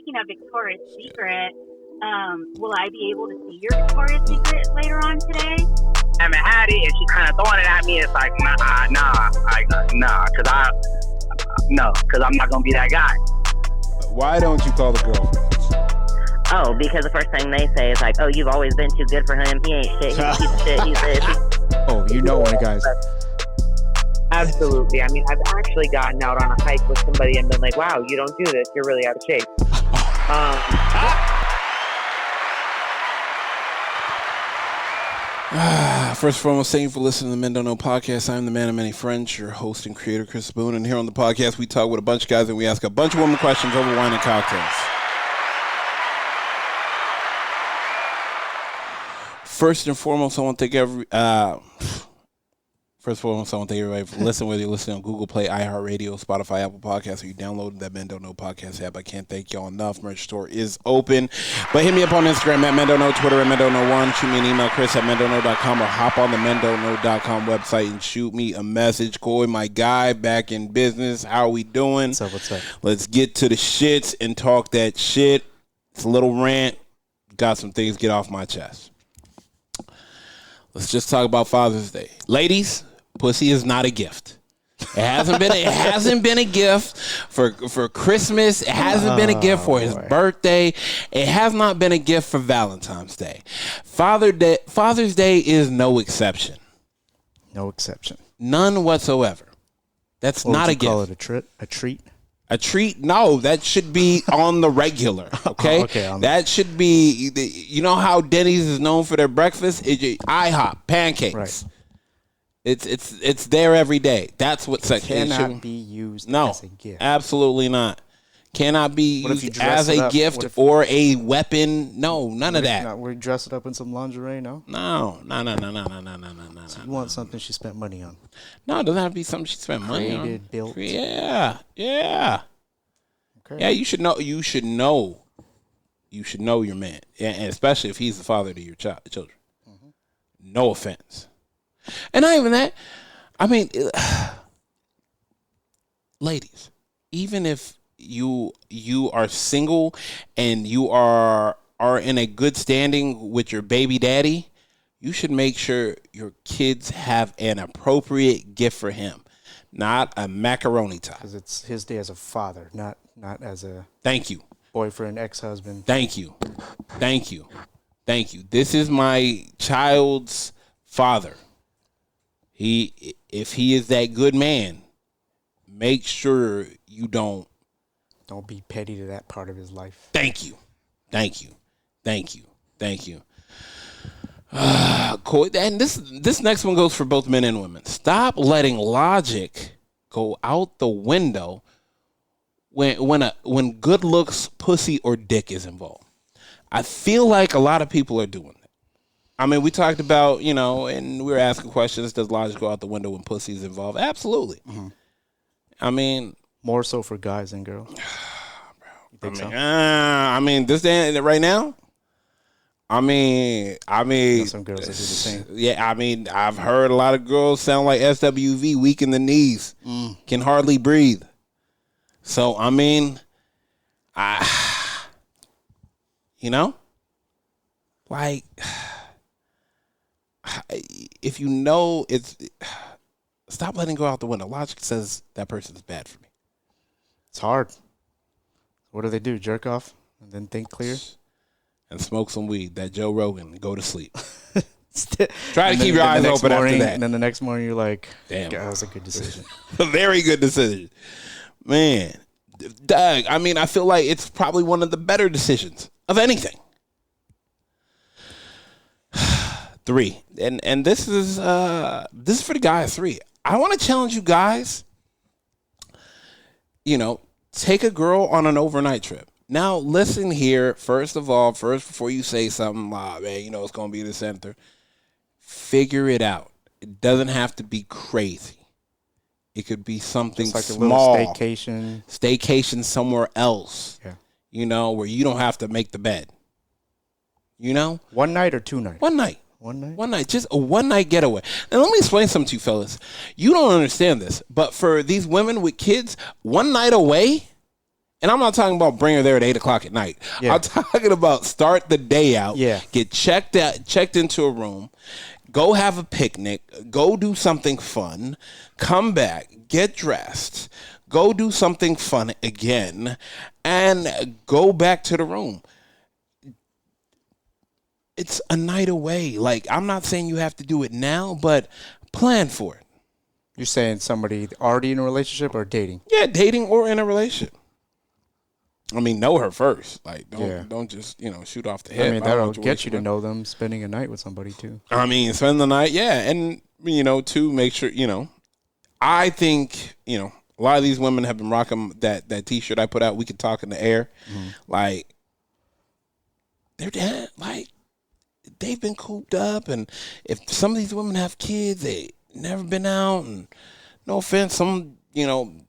speaking of Victoria's Secret, will I be able to see your Victoria's Secret later on today? I haven't had it, and she's kind of throwing it at me. It's like, nah, because I'm not gonna be that guy. Why don't you call the girlfriends? Oh, because the first thing they say is like, "Oh, you've always been too good for him. He ain't shit. He's a piece of shit. He's this." Oh, you know when a guy's... Absolutely. I mean, I've actually gotten out on a hike with somebody and been like, "Wow, you don't do this. You're really out of shape." First and foremost, thank you for listening to the Men Don't Know podcast. I'm the man of many friends, your host and creator, Chris Boone. And here on the podcast, we talk with a bunch of guys and we ask a bunch of women questions over wine and cocktails. First and foremost, I want to thank everybody for listening, whether you're listening on Google Play, iHeartRadio, Spotify, Apple Podcasts, or you downloaded that Men Don't Know podcast app. I can't thank y'all enough. Merch store is open. But hit me up on Instagram at Men Don't Know, Twitter at Men Don't Know 1. Shoot me an email, Chris at MenDon'tKnow.com, or hop on the MenDon'tKnow.com website and shoot me a message. Coy, my guy, back in business. How are we doing? What's up? Let's get to the shits and talk that shit. It's a little rant. Got some things to get off my chest. Let's just talk about Father's Day. Ladies, pussy is not a gift. It hasn't been a gift for Christmas. It hasn't been a gift for his birthday. It has not been a gift for Valentine's Day. Father's Day is no exception. No exception. None whatsoever. That's not a gift. Call it a treat? A treat? No, that should be on the regular. Okay, that should be. You know how Denny's is known for their breakfast? IHOP pancakes. Right. It's there every day. That's what cannot be used as a gift. Absolutely not. Cannot be used as a gift or a weapon. No, none of that. We dress it up in some lingerie. No. No. So you want something she spent money on? No, it doesn't have to be something she spent money on. Built. Yeah. Okay. Yeah, you should know. You should know your man, and especially if he's the father to your children. Mm-hmm. No offense. And not even that. I mean, ladies, even if you are single and you are in a good standing with your baby daddy, you should make sure your kids have an appropriate gift for him, not a macaroni top. Because it's his day as a father, not as a thank you boyfriend, ex-husband. Thank you. This is my child's father. If he is that good man, make sure you don't be petty to that part of his life. Thank you. Cool. And this next one goes for both men and women. Stop letting logic go out the window when good looks, pussy, or dick is involved. I feel like a lot of people are doing that. I mean, we talked about, and we were asking questions, does logic go out the window when pussy is involved? Absolutely. Mm-hmm. I mean, more so for guys than girls. Bro, I mean, this day right now. I mean, some girls that do the same. Yeah, I mean, I've heard a lot of girls sound like SWV, weak in the knees, can hardly breathe. So I mean, like, if you know it's, stop letting it go out the window. Logic says that person is bad for me. It's hard. What do they do? Jerk off and then think clear? And smoke some weed. That Joe Rogan. Go to sleep. Try to keep your eyes open after that. And then the next morning you're like, damn, that was a good decision. A very good decision. Man, Doug, I mean, I feel like it's probably one of the better decisions of anything. 3. And this is for the guys. 3. I want to challenge you guys. Take a girl on an overnight trip. Now, listen here. First before you say something, man, it's going to be the center. Figure it out. It doesn't have to be crazy. It could be something just like small. A little staycation. Staycation somewhere else. Yeah. Where you don't have to make the bed. 1 night or 2 nights? 1 night. 1 night? 1 night. Just a 1 night getaway. And let me explain something to you fellas. You don't understand this, but for these women with kids, 1 night away And I'm not talking about bring her there at 8 o'clock at night. Yeah. I'm talking about start the day out. Yeah. Get checked into a room. Go have a picnic. Go do something fun. Come back. Get dressed. Go do something fun again. And go back to the room. It's a night away. Like, I'm not saying you have to do it now, but plan for it. You're saying somebody already in a relationship or dating? Yeah, dating or in a relationship. I mean, know her first. Like, don't just, shoot off the head. I mean, that'll get you to know them spending a night with somebody, too. I mean, spend the night, yeah. And, to make sure, I think, a lot of these women have been rocking that T-shirt I put out, We Could Talk in the Air. Mm-hmm. Like, they're dead. Like, they've been cooped up. And if some of these women have kids, they never been out. And no offense, some,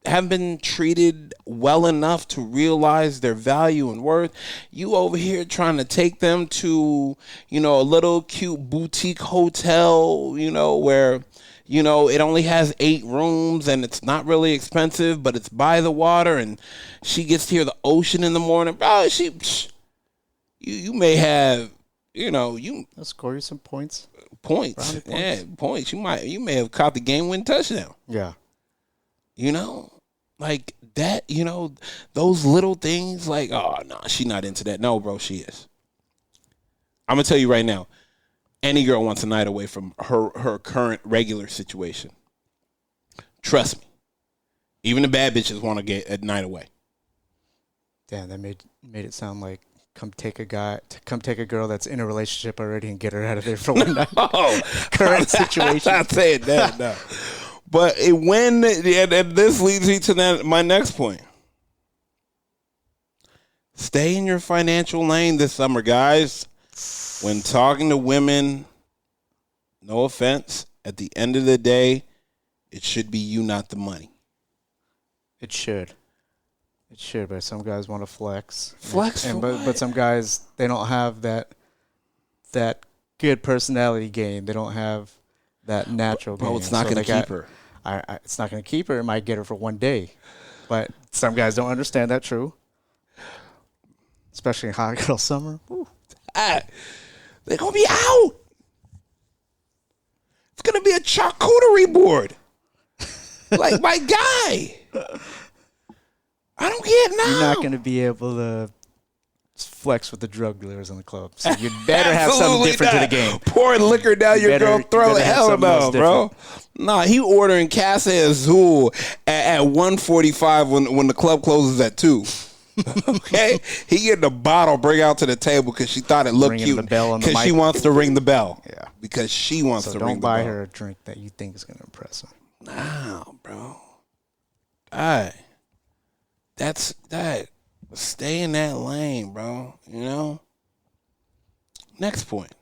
haven't been treated well enough to realize their value and worth. You over here trying to take them to, a little cute boutique hotel, where, it only has 8 rooms and it's not really expensive, but it's by the water and she gets to hear the ocean in the morning. Bro, you may have, I'll score you some points. Points. Yeah, points. You may have caught the game-winning touchdown. Yeah. Like that, those little things like, oh, no, she's not into that. No, bro, she is. I'm going to tell you right now, any girl wants a night away from her current regular situation. Trust me. Even the bad bitches want to get a night away. Damn, that made it sound like come take a girl that's in a relationship already and get her out of there for one night. Oh, current situation. I'm not saying that, no. But and this leads me to my next point. Stay in your financial lane this summer, guys. When talking to women, no offense, at the end of the day, it should be you, not the money. It should, but some guys want to flex. But some guys, they don't have that good personality game. They don't have that natural game. Bro, it's not going to keep her. It's not going to keep her. It might get her for one day. But some guys don't understand that, true. Especially in hot girl summer. They're going to be out. It's going to be a charcuterie board. Like, my guy. I don't get it now. You're not going to be able to flex with the drug dealers in the club. So you better have something different to the game. Pouring liquor down your girl throat. Hell no, bro. Nah, he ordering Casa Azul at 1:45 when the club closes at 2. Okay? He getting a bottle, bring out to the table because she thought it looked Ringing cute. the bell on the Because she mic. wants to ring the bell. Yeah. Because she wants to ring the bell. Don't buy her a drink that you think is going to impress her. No, bro. All right. Stay in that lane, bro. Next point.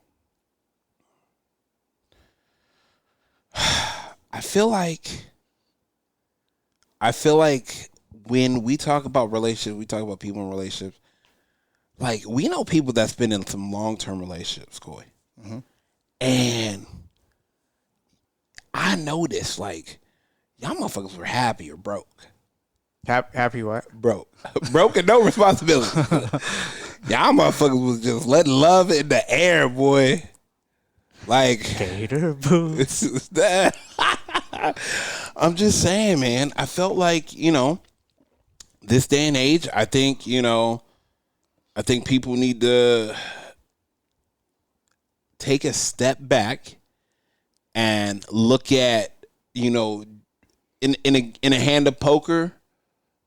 I feel like when we talk about relationships, we talk about people in relationships. Like, we know people that's been in some long-term relationships, Coy. Mm-hmm. And I know this, like, y'all motherfuckers were happy or broke. Happy what? Broke and no responsibility. Y'all motherfuckers was just letting love in the air, boy. Like, Gator boots. I'm just saying, man. I felt like, this day and age, I think people need to take a step back and look at, in a hand of poker,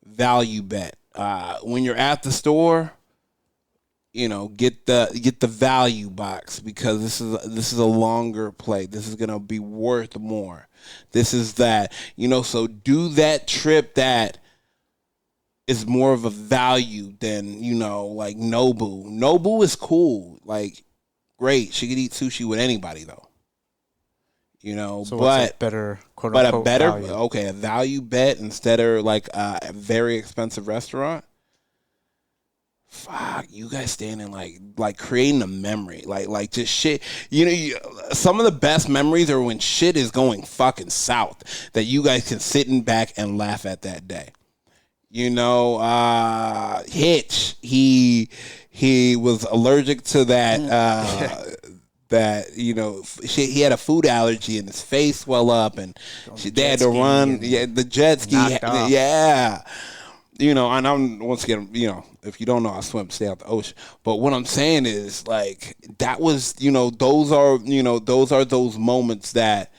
value bet. When you're at the store, get the value box because this is a longer play. This is gonna be worth more. This is that, so do that trip that is more of a value than, like Nobu. Nobu is cool. Like, great. She could eat sushi with anybody though. So but what's a better, quote unquote, value? Okay, a value bet instead of like a very expensive restaurant. Fuck, you guys standing like creating a memory, like just shit. Some of the best memories are when shit is going fucking south that you guys can sit in back and laugh at that day. You know, Hitch. He was allergic to that. That he had a food allergy and his face swelled up, and they had to run. Yeah, the jet ski. Yeah. And I'm once again, if you don't know, I stay out the ocean. But what I'm saying is, like, that was, those are those moments that,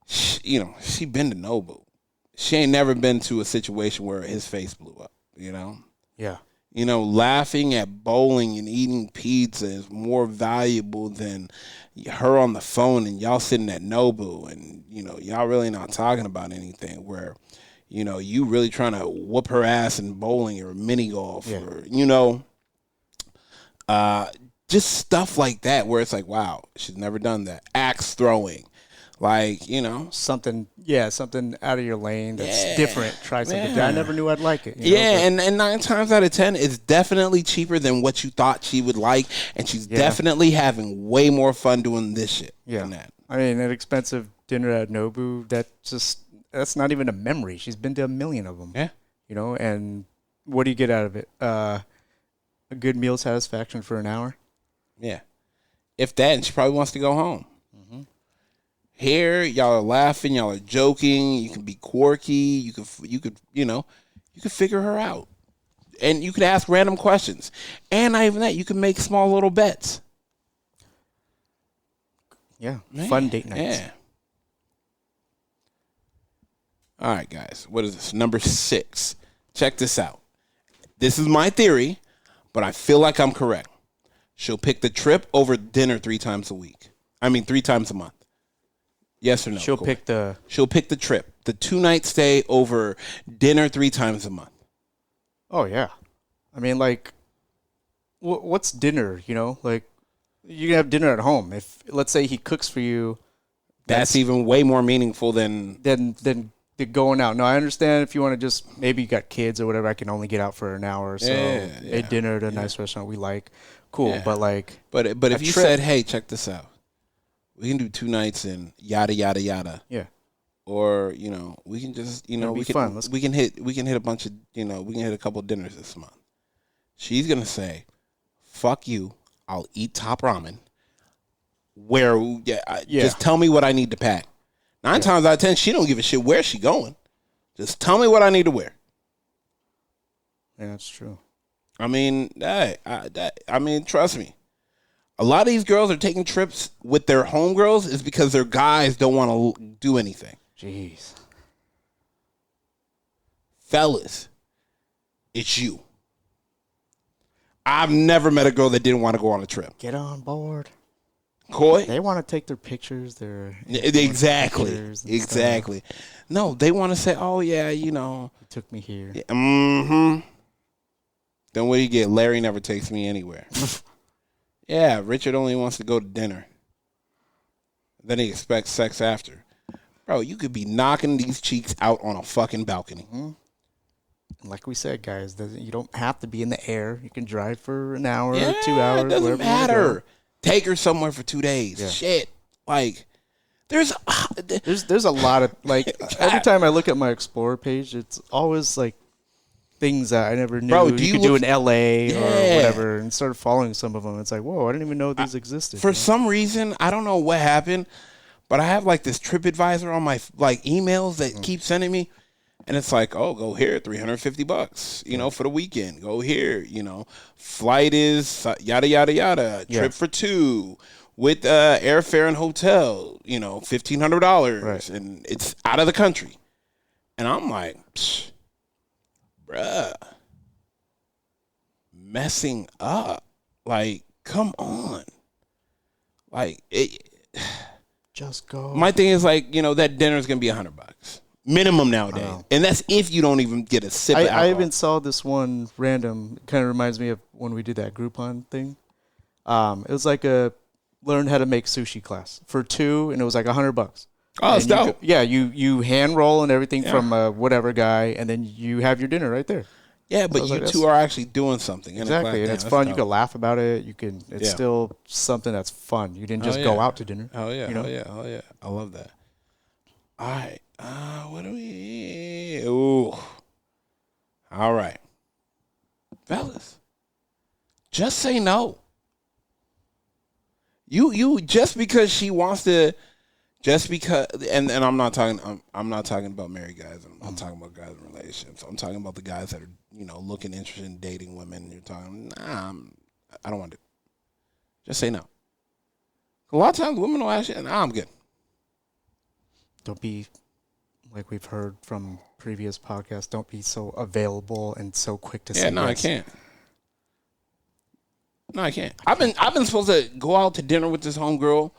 she been to Nobu. She ain't never been to a situation where his face blew up. Yeah. Laughing at bowling and eating pizza is more valuable than her on the phone and y'all sitting at Nobu and, y'all really not talking about anything where, you really trying to whoop her ass in bowling or mini golf or, just stuff like that where it's like, wow, she's never done that. Axe throwing. Like, something out of your lane that's different. Try something. I never knew I'd like it. And 9 times out of 10, it's definitely cheaper than what you thought she would like, and she's definitely having way more fun doing this shit than that. I mean, an expensive dinner at Nobu, that's not even a memory. She's been to a million of them. Yeah. And what do you get out of it? A good meal satisfaction for an hour? Yeah. If that, and she probably wants to go home. Here, y'all are laughing, y'all are joking. You can be quirky. You could figure her out, and you could ask random questions. And not even that, you can make small little bets. Yeah, fun date nights. Yeah. All right, guys. What is this? Number 6. Check this out. This is my theory, but I feel like I'm correct. She'll pick the trip over dinner 3 times a week. 3 times a month. Yes or no? She'll pick the trip, the 2-night stay over dinner 3 times a month. Oh yeah, I mean, like, what's dinner? Like, you can have dinner at home. If let's say he cooks for you, that's even way more meaningful than the going out. No, I understand if you want to just maybe you got kids or whatever. I can only get out for an hour or so. A dinner at a nice restaurant we like, cool. Yeah. But like, but if you said, hey, check this out. We can do 2 nights and yada yada yada. Yeah. Or we can just we can hit a bunch of we can hit a couple of dinners this month. She's gonna say, "Fuck you! I'll eat top ramen." Just tell me what I need to pack. 9 times out of 10, she don't give a shit where she going. Just tell me what I need to wear. Yeah, that's true. Trust me. A lot of these girls are taking trips with their homegirls is because their guys don't want to do anything. Jeez. Fellas, it's you. I've never met a girl that didn't want to go on a trip. Get on board. Coy? They want to take their pictures. Exactly. Stuff. No, they want to say, oh, yeah, He took me here. Yeah, mm-hmm. Then what do you get? Larry never takes me anywhere. Yeah, Richard only wants to go to dinner. Then he expects sex after. Bro, you could be knocking these cheeks out on a fucking balcony. Mm-hmm. Like we said, guys, you don't have to be in the air. You can drive for an hour or 2 hours. It doesn't matter. Take her somewhere for 2 days. Yeah. Shit. Like, there's a lot of, like, every time I look at my Explorer page, it's always, like, things that I never knew you could do in LA or whatever, and started following some of them. It's like, whoa, I didn't even know these existed. For some reason, I don't know what happened, but I have like this TripAdvisor on my like emails that keep sending me, and it's like, oh, go here, $350, for the weekend. Go here, flight is yada yada yada. Trip for 2 with airfare and hotel, $1,500, right. And it's out of the country, and I'm like, psh, bruh, messing up. Like, come on. Like, just go. My thing is like, that dinner is gonna be $100 minimum nowadays, and that's if you don't even get a sip. Of alcohol. I even saw this one random. Kind of reminds me of when we did that Groupon thing. It was like a learn how to make sushi class for 2, and it was like $100. Oh, it's dope. You hand roll and everything from whatever guy, and then you have your dinner right there. Yeah, but you two are actually doing something. Exactly, and it's fun. Dope. You can laugh about it. It's still something that's fun. You didn't just go out to dinner. Oh yeah, oh yeah. I love that. All right, what do we? Ooh, All right. Fellas, just say no. You just because she wants to, just because, and I'm not talking about married guys. I'm talking about guys in relationships. I'm talking about the guys that are, looking interested in dating women. You're talking, I don't want to. Just say no. A lot of times women will ask you, I'm good. Don't be, like we've heard from previous podcasts, don't be so available and so quick to say no, yes. I can't. No, I can't. I've been supposed to go out to dinner with this homegirl.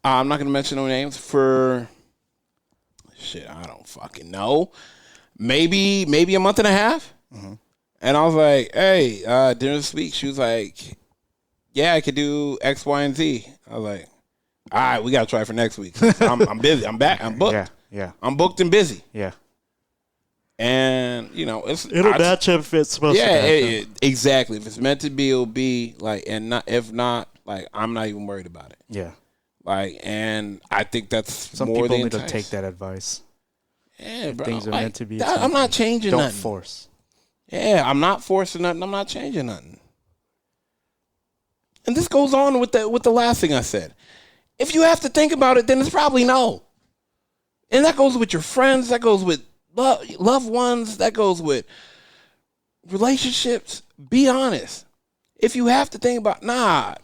I'm not going to mention no names for shit. I don't fucking know. Maybe a month and a half. Mm-hmm. And I was like, "Hey, dinner this week." She was like, "Yeah, I could do X, Y, and Z." I was like, "All right, we got to try for next week. I'm busy. I'm back. I'm booked. Yeah. I'm booked and busy." Yeah. And it'll match if it's supposed to. Yeah, exactly. If it's meant to be, it'll be like, and not if not, like I'm not even worried about it. Yeah. Like, and I think that's some more people than need to take that advice. Yeah, if bro. Things are meant to be. I'm not changing Don't nothing. Force. Yeah, I'm not forcing nothing. I'm not changing nothing. And this goes on with the last thing I said. If you have to think about it, then it's probably no. And that goes with your friends. That goes with loved ones. That goes with relationships. Be honest. If you have to think about, nah.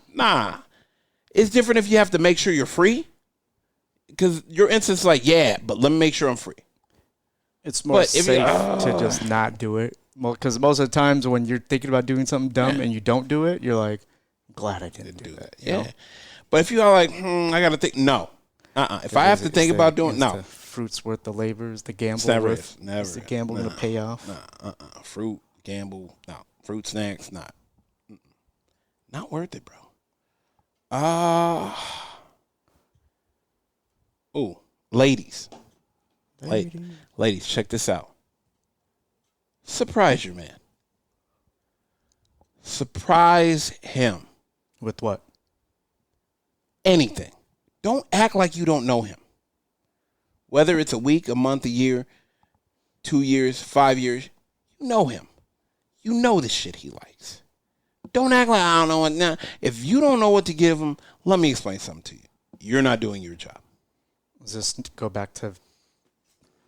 It's different if you have to make sure you're free. Because your instance is like, yeah, but let me make sure I'm free. It's more safe to just not do it. Because most of the times when you're thinking about doing something dumb and you don't do it, you're like, glad I didn't do that. Yeah. But if you are like, I got to think, no. If I have to think about doing, no. The fruit's worth the labor. Is the gamble worth? Never. Is the gamble going to pay off? Fruit, gamble, no. Fruit snacks, not. Not worth it, bro. Ladies. Ladies, check this out. Surprise your man. Surprise him. With what? Anything. Don't act like you don't know him. Whether it's a week, a month, a year, 2 years, 5 years, you know him. You know the shit he likes. Don't act like I don't know what now. If you don't know what to give him, let me explain something to you. You're not doing your job. Does this go back to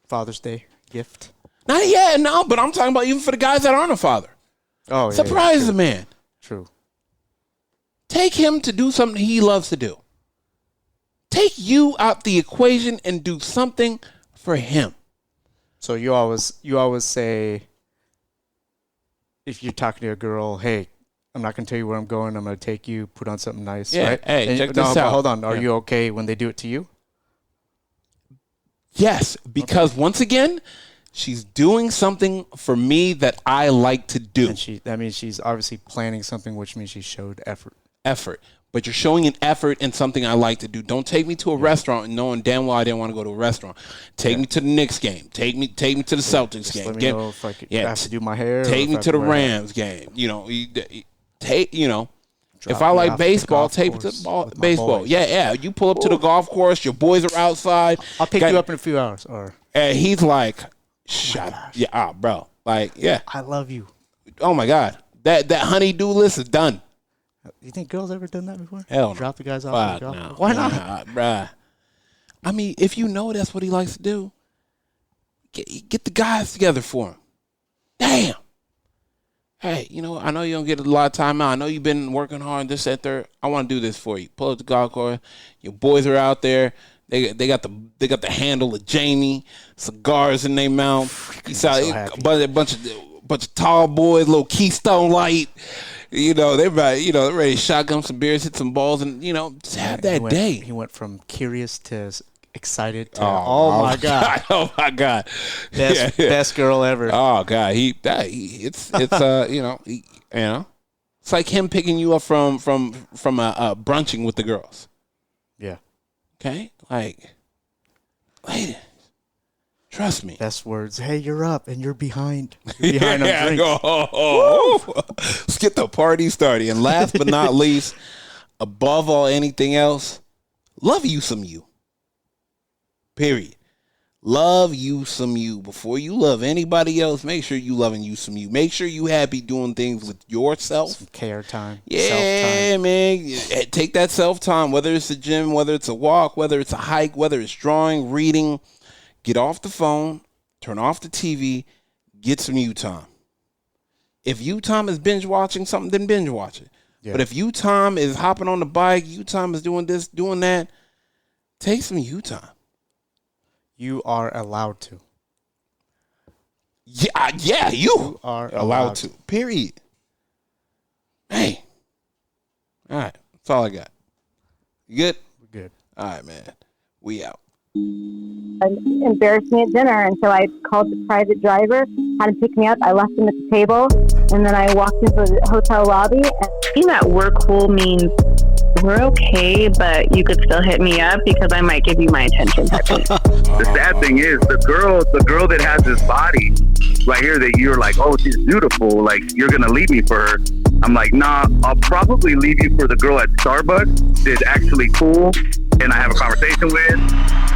Father's Day gift? Not yet, no, but I'm talking about even for the guys that aren't a father. Oh, yeah. Surprise the man. True. Take him to do something he loves to do. Take you out the equation and do something for him. So you always say, if you're talking to a girl, hey, I'm not going to tell you where I'm going. I'm going to take you, put on something nice, yeah, right? Hey, check this out. Hold on. Are you okay when they do it to you? Yes, because once again, she's doing something for me that I like to do. And that means she's obviously planning something, which means she showed effort. But you're showing an effort in something I like to do. Don't take me to a restaurant and knowing damn well I didn't want to go to a restaurant. Take me to the Knicks game. Take me to the Celtics game. Let me know if I have to do my hair. Take me to the Rams game. If I like baseball, take me to baseball. Yeah. You pull up to the golf course. Your boys are outside. I'll pick you up in a few hours. And he's like, shut up. Yeah, bro. Like, yeah. I love you. Oh, my God. That honey-do list is done. You think girls ever done that before? Hell no. Drop the guys off. No. Why not? Bruh. I mean, if you know that's what he likes to do, get the guys together for him. Damn. Hey, I know you don't get a lot of time out. I know you've been working hard, this, that, third. I want to do this for you. Pull up the golf course. Your boys are out there. They got the handle of Jamie, cigars in their mouth. You saw a bunch of tall boys, little Keystone Light. They're ready to shotgun some beers, hit some balls, and just have that day. He went from curious to excited to oh my god, oh my god, best girl ever. Oh god, it's like him picking you up from brunching with the girls. Yeah. Okay, like, ladies, trust me. Best words. Hey, you're up and you're behind. You're behind on drinks. Let's get the party started. And last but not least, above all anything else, love you some you. Period. Love you some you. Before you love anybody else, make sure you loving you some you. Make sure you happy doing things with yourself. Some care time. Yeah, Self-time. man. Take that self-time, whether it's a gym, whether it's a walk, whether it's a hike, whether it's drawing, reading. Get off the phone, turn off the TV, get some you time. If you time is binge watching something, then binge watch it. Yeah. But if you time is hopping on the bike, you time is doing this, doing that, take some you time. You are allowed to. Yeah, you are allowed to. Period. Hey. All right. That's all I got. You good? We're good. All right, man. We out. Embarrassed me at dinner, and so I called the private driver, had him pick me up. I left him at the table, and then I walked into the hotel lobby. And saying that we're cool means we're okay, but you could still hit me up because I might give you my attention. The sad thing is, the girl that has this body right here that you're like, oh, she's beautiful, like you're gonna leave me for her. I'm like, nah, I'll probably leave you for the girl at Starbucks that's actually cool and I have a conversation with.